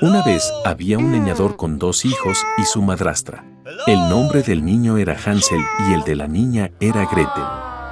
Una vez había un leñador con 2 hijos y su madrastra. El nombre del niño era Hansel y el de la niña era Gretel.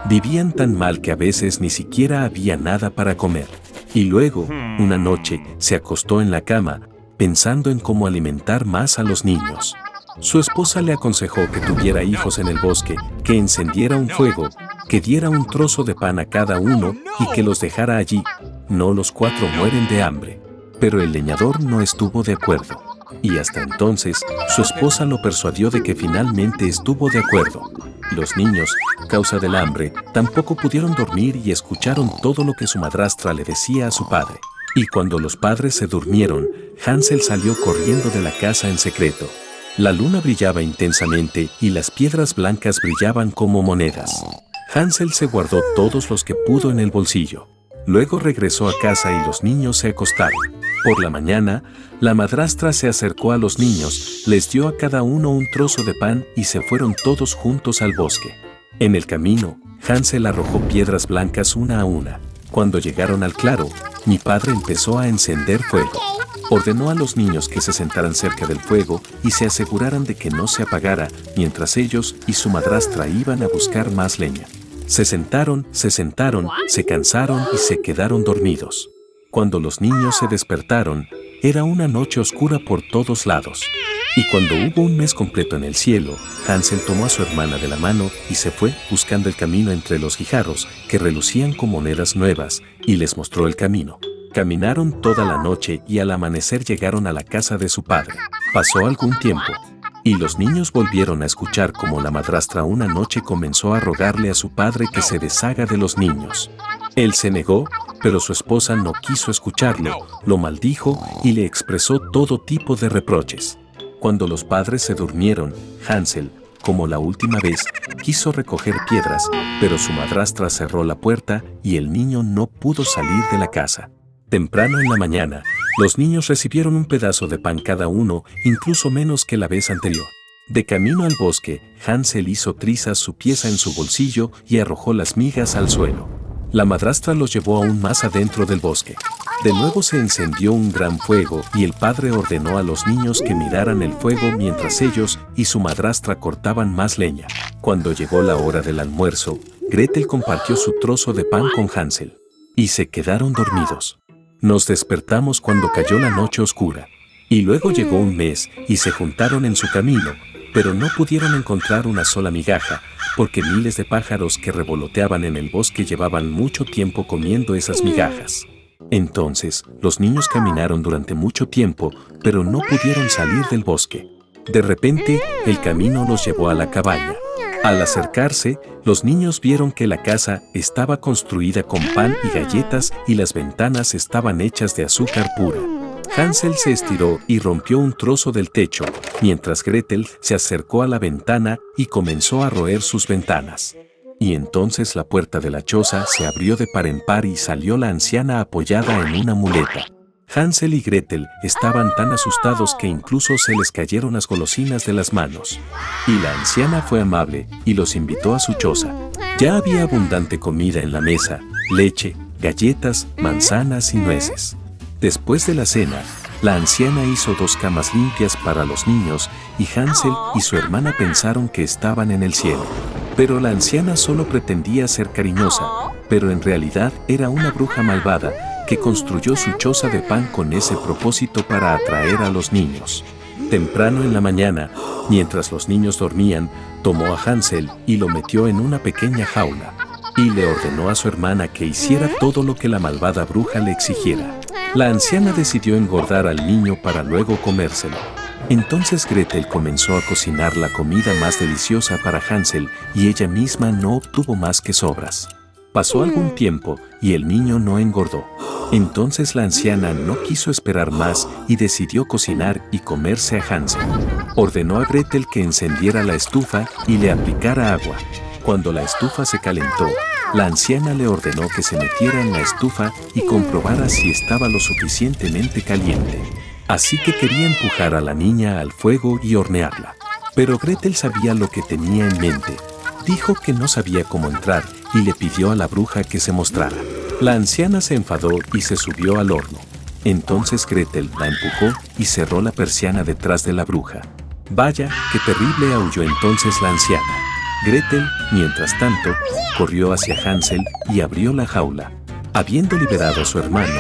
Vivían tan mal que a veces ni siquiera había nada para comer. Y luego, una noche, se acostó en la cama, pensando en cómo alimentar más a los niños. Su esposa le aconsejó que tuviera hijos en el bosque, que encendiera un fuego, que diera un trozo de pan a cada uno y que los dejara allí. No, los 4 mueren de hambre. Pero el leñador no estuvo de acuerdo. Y hasta entonces, su esposa lo persuadió de que finalmente estuvo de acuerdo. Los niños, causa del hambre, tampoco pudieron dormir y escucharon todo lo que su madrastra le decía a su padre. Y cuando los padres se durmieron, Hansel salió corriendo de la casa en secreto. La luna brillaba intensamente y las piedras blancas brillaban como monedas. Hansel se guardó todos los que pudo en el bolsillo. Luego regresó a casa y los niños se acostaron. Por la mañana, la madrastra se acercó a los niños, les dio a cada uno un trozo de pan y se fueron todos juntos al bosque. En el camino, Hansel arrojó piedras blancas una a una. Cuando llegaron al claro, mi padre empezó a encender fuego. Ordenó a los niños que se sentaran cerca del fuego y se aseguraran de que no se apagara, mientras ellos y su madrastra iban a buscar más leña. Se sentaron, se cansaron y se quedaron dormidos. Cuando los niños se despertaron, era una noche oscura por todos lados. Y cuando hubo un mes completo en el cielo, Hansel tomó a su hermana de la mano y se fue buscando el camino entre los guijarros que relucían con monedas nuevas, y les mostró el camino. Caminaron toda la noche y al amanecer llegaron a la casa de su padre. Pasó algún tiempo, y los niños volvieron a escuchar cómo la madrastra una noche comenzó a rogarle a su padre que se deshaga de los niños. Él se negó, pero su esposa no quiso escucharlo, lo maldijo y le expresó todo tipo de reproches. Cuando los padres se durmieron, Hansel, como la última vez, quiso recoger piedras, pero su madrastra cerró la puerta y el niño no pudo salir de la casa. Temprano en la mañana, los niños recibieron un pedazo de pan cada uno, incluso menos que la vez anterior. De camino al bosque, Hansel hizo trizas su pieza en su bolsillo y arrojó las migas al suelo. La madrastra los llevó aún más adentro del bosque. De nuevo se encendió un gran fuego y el padre ordenó a los niños que miraran el fuego mientras ellos y su madrastra cortaban más leña. Cuando llegó la hora del almuerzo, Gretel compartió su trozo de pan con Hansel. Y se quedaron dormidos. Nos despertamos cuando cayó la noche oscura. Y luego llegó un mes y se juntaron en su camino, pero no pudieron encontrar una sola migaja, porque miles de pájaros que revoloteaban en el bosque llevaban mucho tiempo comiendo esas migajas. Entonces, los niños caminaron durante mucho tiempo, pero no pudieron salir del bosque. De repente, el camino los llevó a la cabaña. Al acercarse, los niños vieron que la casa estaba construida con pan y galletas y las ventanas estaban hechas de azúcar pura. Hansel se estiró y rompió un trozo del techo, mientras Gretel se acercó a la ventana y comenzó a roer sus ventanas. Y entonces la puerta de la choza se abrió de par en par y salió la anciana apoyada en una muleta. Hansel y Gretel estaban tan asustados que incluso se les cayeron las golosinas de las manos. Y la anciana fue amable y los invitó a su choza. Ya había abundante comida en la mesa, leche, galletas, manzanas y nueces. Después de la cena, la anciana hizo 2 camas limpias para los niños y Hansel y su hermana pensaron que estaban en el cielo. Pero la anciana solo pretendía ser cariñosa, pero en realidad era una bruja malvada que construyó su choza de pan con ese propósito para atraer a los niños. Temprano en la mañana, mientras los niños dormían, tomó a Hansel y lo metió en una pequeña jaula. Y le ordenó a su hermana que hiciera todo lo que la malvada bruja le exigiera. La anciana decidió engordar al niño para luego comérselo. Entonces Gretel comenzó a cocinar la comida más deliciosa para Hansel y ella misma no obtuvo más que sobras. Pasó algún tiempo y el niño no engordó. Entonces la anciana no quiso esperar más y decidió cocinar y comerse a Hansel. Ordenó a Gretel que encendiera la estufa y le aplicara agua. Cuando la estufa se calentó, la anciana le ordenó que se metiera en la estufa y comprobara si estaba lo suficientemente caliente. Así que quería empujar a la niña al fuego y hornearla. Pero Gretel sabía lo que tenía en mente. Dijo que no sabía cómo entrar y le pidió a la bruja que se mostrara. La anciana se enfadó y se subió al horno. Entonces Gretel la empujó y cerró la persiana detrás de la bruja. Vaya, qué terrible, aulló entonces la anciana. Gretel, mientras tanto, corrió hacia Hansel y abrió la jaula. Habiendo liberado a su hermano,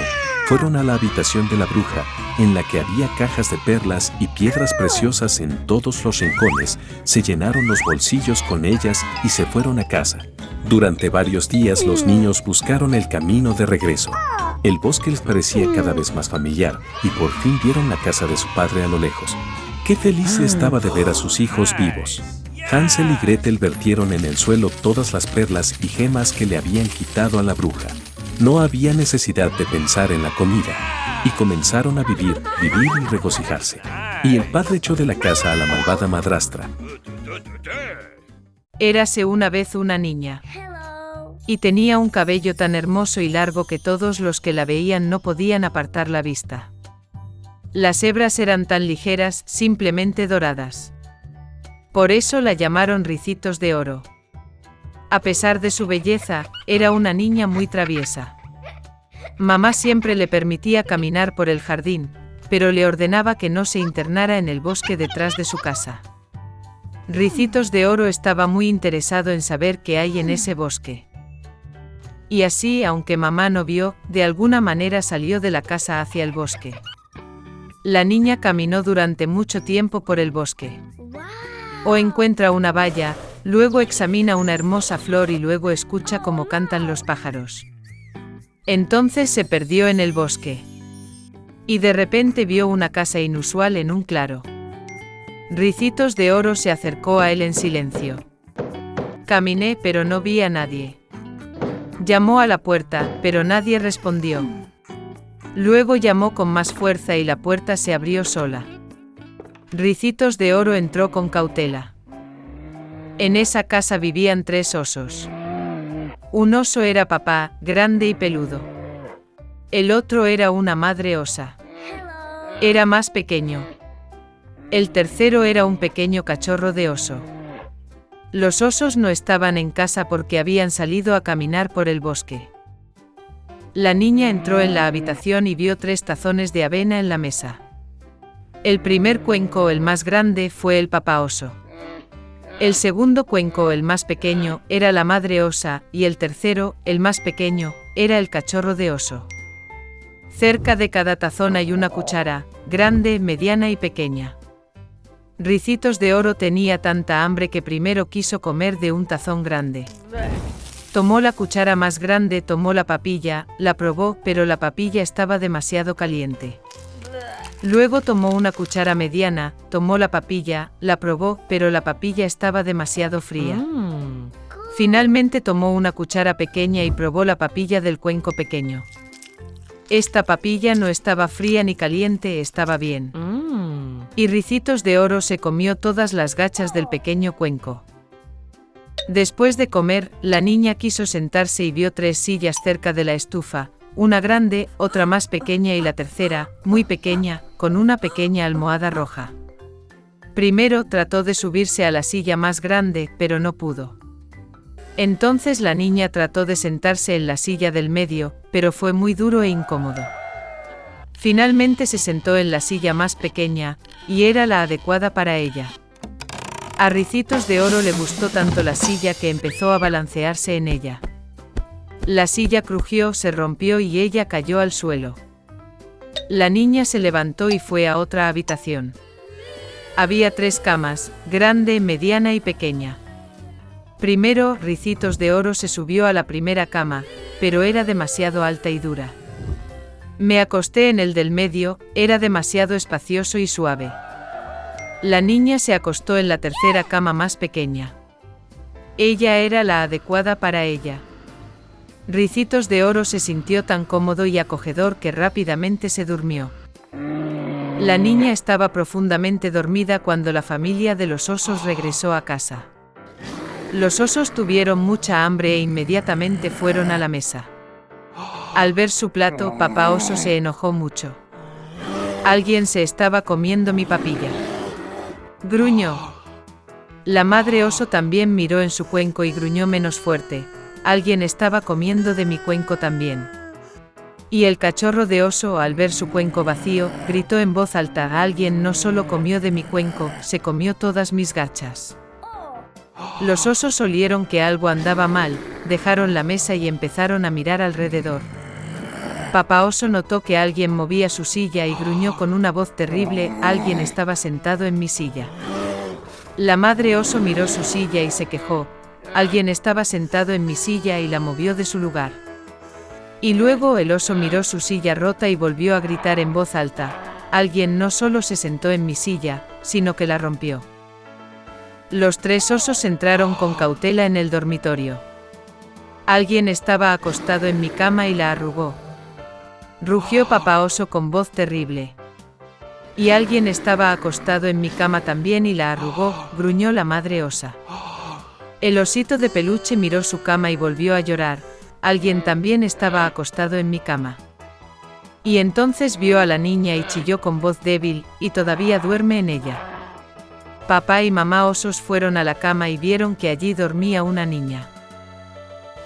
fueron a la habitación de la bruja, en la que había cajas de perlas y piedras preciosas en todos los rincones, se llenaron los bolsillos con ellas y se fueron a casa. Durante varios días los niños buscaron el camino de regreso. El bosque les parecía cada vez más familiar y por fin vieron la casa de su padre a lo lejos. Qué feliz estaba de ver a sus hijos vivos. Hansel y Gretel vertieron en el suelo todas las perlas y gemas que le habían quitado a la bruja. No había necesidad de pensar en la comida, y comenzaron a vivir y regocijarse. Y el padre echó de la casa a la malvada madrastra. Érase una vez una niña, y tenía un cabello tan hermoso y largo que todos los que la veían no podían apartar la vista. Las hebras eran tan ligeras, simplemente doradas. Por eso la llamaron Ricitos de Oro. A pesar de su belleza, era una niña muy traviesa. Mamá siempre le permitía caminar por el jardín, pero le ordenaba que no se internara en el bosque detrás de su casa. Ricitos de Oro estaba muy interesado en saber qué hay en ese bosque. Y así, aunque mamá no vio, de alguna manera salió de la casa hacia el bosque. La niña caminó durante mucho tiempo por el bosque. O encuentra una valla, luego examina una hermosa flor y luego escucha cómo cantan los pájaros. Entonces se perdió en el bosque. Y de repente vio una casa inusual en un claro. Ricitos de Oro se acercó a él en silencio. Caminé, pero no vi a nadie. Llamó a la puerta, pero nadie respondió. Luego llamó con más fuerza y la puerta se abrió sola. Ricitos de Oro entró con cautela. En esa casa vivían 3 osos. Un oso era papá, grande y peludo. El otro era una madre osa. Era más pequeño. El tercero era un pequeño cachorro de oso. Los osos no estaban en casa porque habían salido a caminar por el bosque. La niña entró en la habitación y vio 3 tazones de avena en la mesa. El primer cuenco, el más grande, fue el papá oso. El segundo cuenco, el más pequeño, era la madre osa, y el tercero, el más pequeño, era el cachorro de oso. Cerca de cada tazón hay una cuchara, grande, mediana y pequeña. Ricitos de Oro tenía tanta hambre que primero quiso comer de un tazón grande. Tomó la cuchara más grande, tomó la papilla, la probó, pero la papilla estaba demasiado caliente. Luego tomó una cuchara mediana, tomó la papilla, la probó, pero la papilla estaba demasiado fría. Finalmente tomó una cuchara pequeña y probó la papilla del cuenco pequeño. Esta papilla no estaba fría ni caliente, estaba bien. Y Ricitos de Oro se comió todas las gachas del pequeño cuenco. Después de comer, la niña quiso sentarse y vio 3 sillas cerca de la estufa, una grande, otra más pequeña y la tercera, muy pequeña, con una pequeña almohada roja. Primero trató de subirse a la silla más grande, pero no pudo. Entonces la niña trató de sentarse en la silla del medio, pero fue muy duro e incómodo. Finalmente se sentó en la silla más pequeña, y era la adecuada para ella. A Ricitos de Oro le gustó tanto la silla que empezó a balancearse en ella. La silla crujió, se rompió y ella cayó al suelo. La niña se levantó y fue a otra habitación. Había 3 camas, grande, mediana y pequeña. Primero, Ricitos de Oro se subió a la primera cama, pero era demasiado alta y dura. Me acosté en el del medio, era demasiado espacioso y suave. La niña se acostó en la tercera cama más pequeña. Ella era la adecuada para ella. Ricitos de Oro se sintió tan cómodo y acogedor que rápidamente se durmió. La niña estaba profundamente dormida cuando la familia de los osos regresó a casa. Los osos tuvieron mucha hambre e inmediatamente fueron a la mesa. Al ver su plato, papá oso se enojó mucho. Alguien se estaba comiendo mi papilla. Gruñó. La madre oso también miró en su cuenco y gruñó menos fuerte. Alguien estaba comiendo de mi cuenco también. Y el cachorro de oso, al ver su cuenco vacío, gritó en voz alta: alguien no solo comió de mi cuenco, se comió todas mis gachas. Los osos olieron que algo andaba mal, dejaron la mesa y empezaron a mirar alrededor. Papá oso notó que alguien movía su silla y gruñó con una voz terrible: alguien estaba sentado en mi silla. La madre oso miró su silla y se quejó: alguien estaba sentado en mi silla y la movió de su lugar. Y luego el oso miró su silla rota y volvió a gritar en voz alta: alguien no solo se sentó en mi silla, sino que la rompió. Los tres osos entraron con cautela en el dormitorio. Alguien estaba acostado en mi cama y la arrugó. Rugió papá oso con voz terrible. Y alguien estaba acostado en mi cama también y la arrugó, gruñó la madre osa. El osito de peluche miró su cama y volvió a llorar: alguien también estaba acostado en mi cama. Y entonces vio a la niña y chilló con voz débil: y todavía duerme en ella. Papá y mamá osos fueron a la cama y vieron que allí dormía una niña.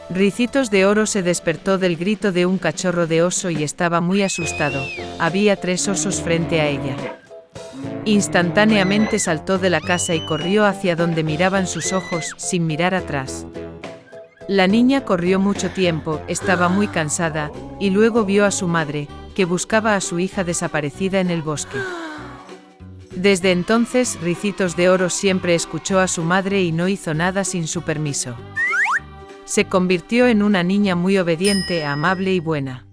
Ricitos de Oro se despertó del grito de un cachorro de oso y estaba muy asustado. Había 3 osos frente a ella. Instantáneamente saltó de la casa y corrió hacia donde miraban sus ojos, sin mirar atrás. La niña corrió mucho tiempo, estaba muy cansada, y luego vio a su madre, que buscaba a su hija desaparecida en el bosque. Desde entonces, Ricitos de Oro siempre escuchó a su madre y no hizo nada sin su permiso. Se convirtió en una niña muy obediente, amable y buena.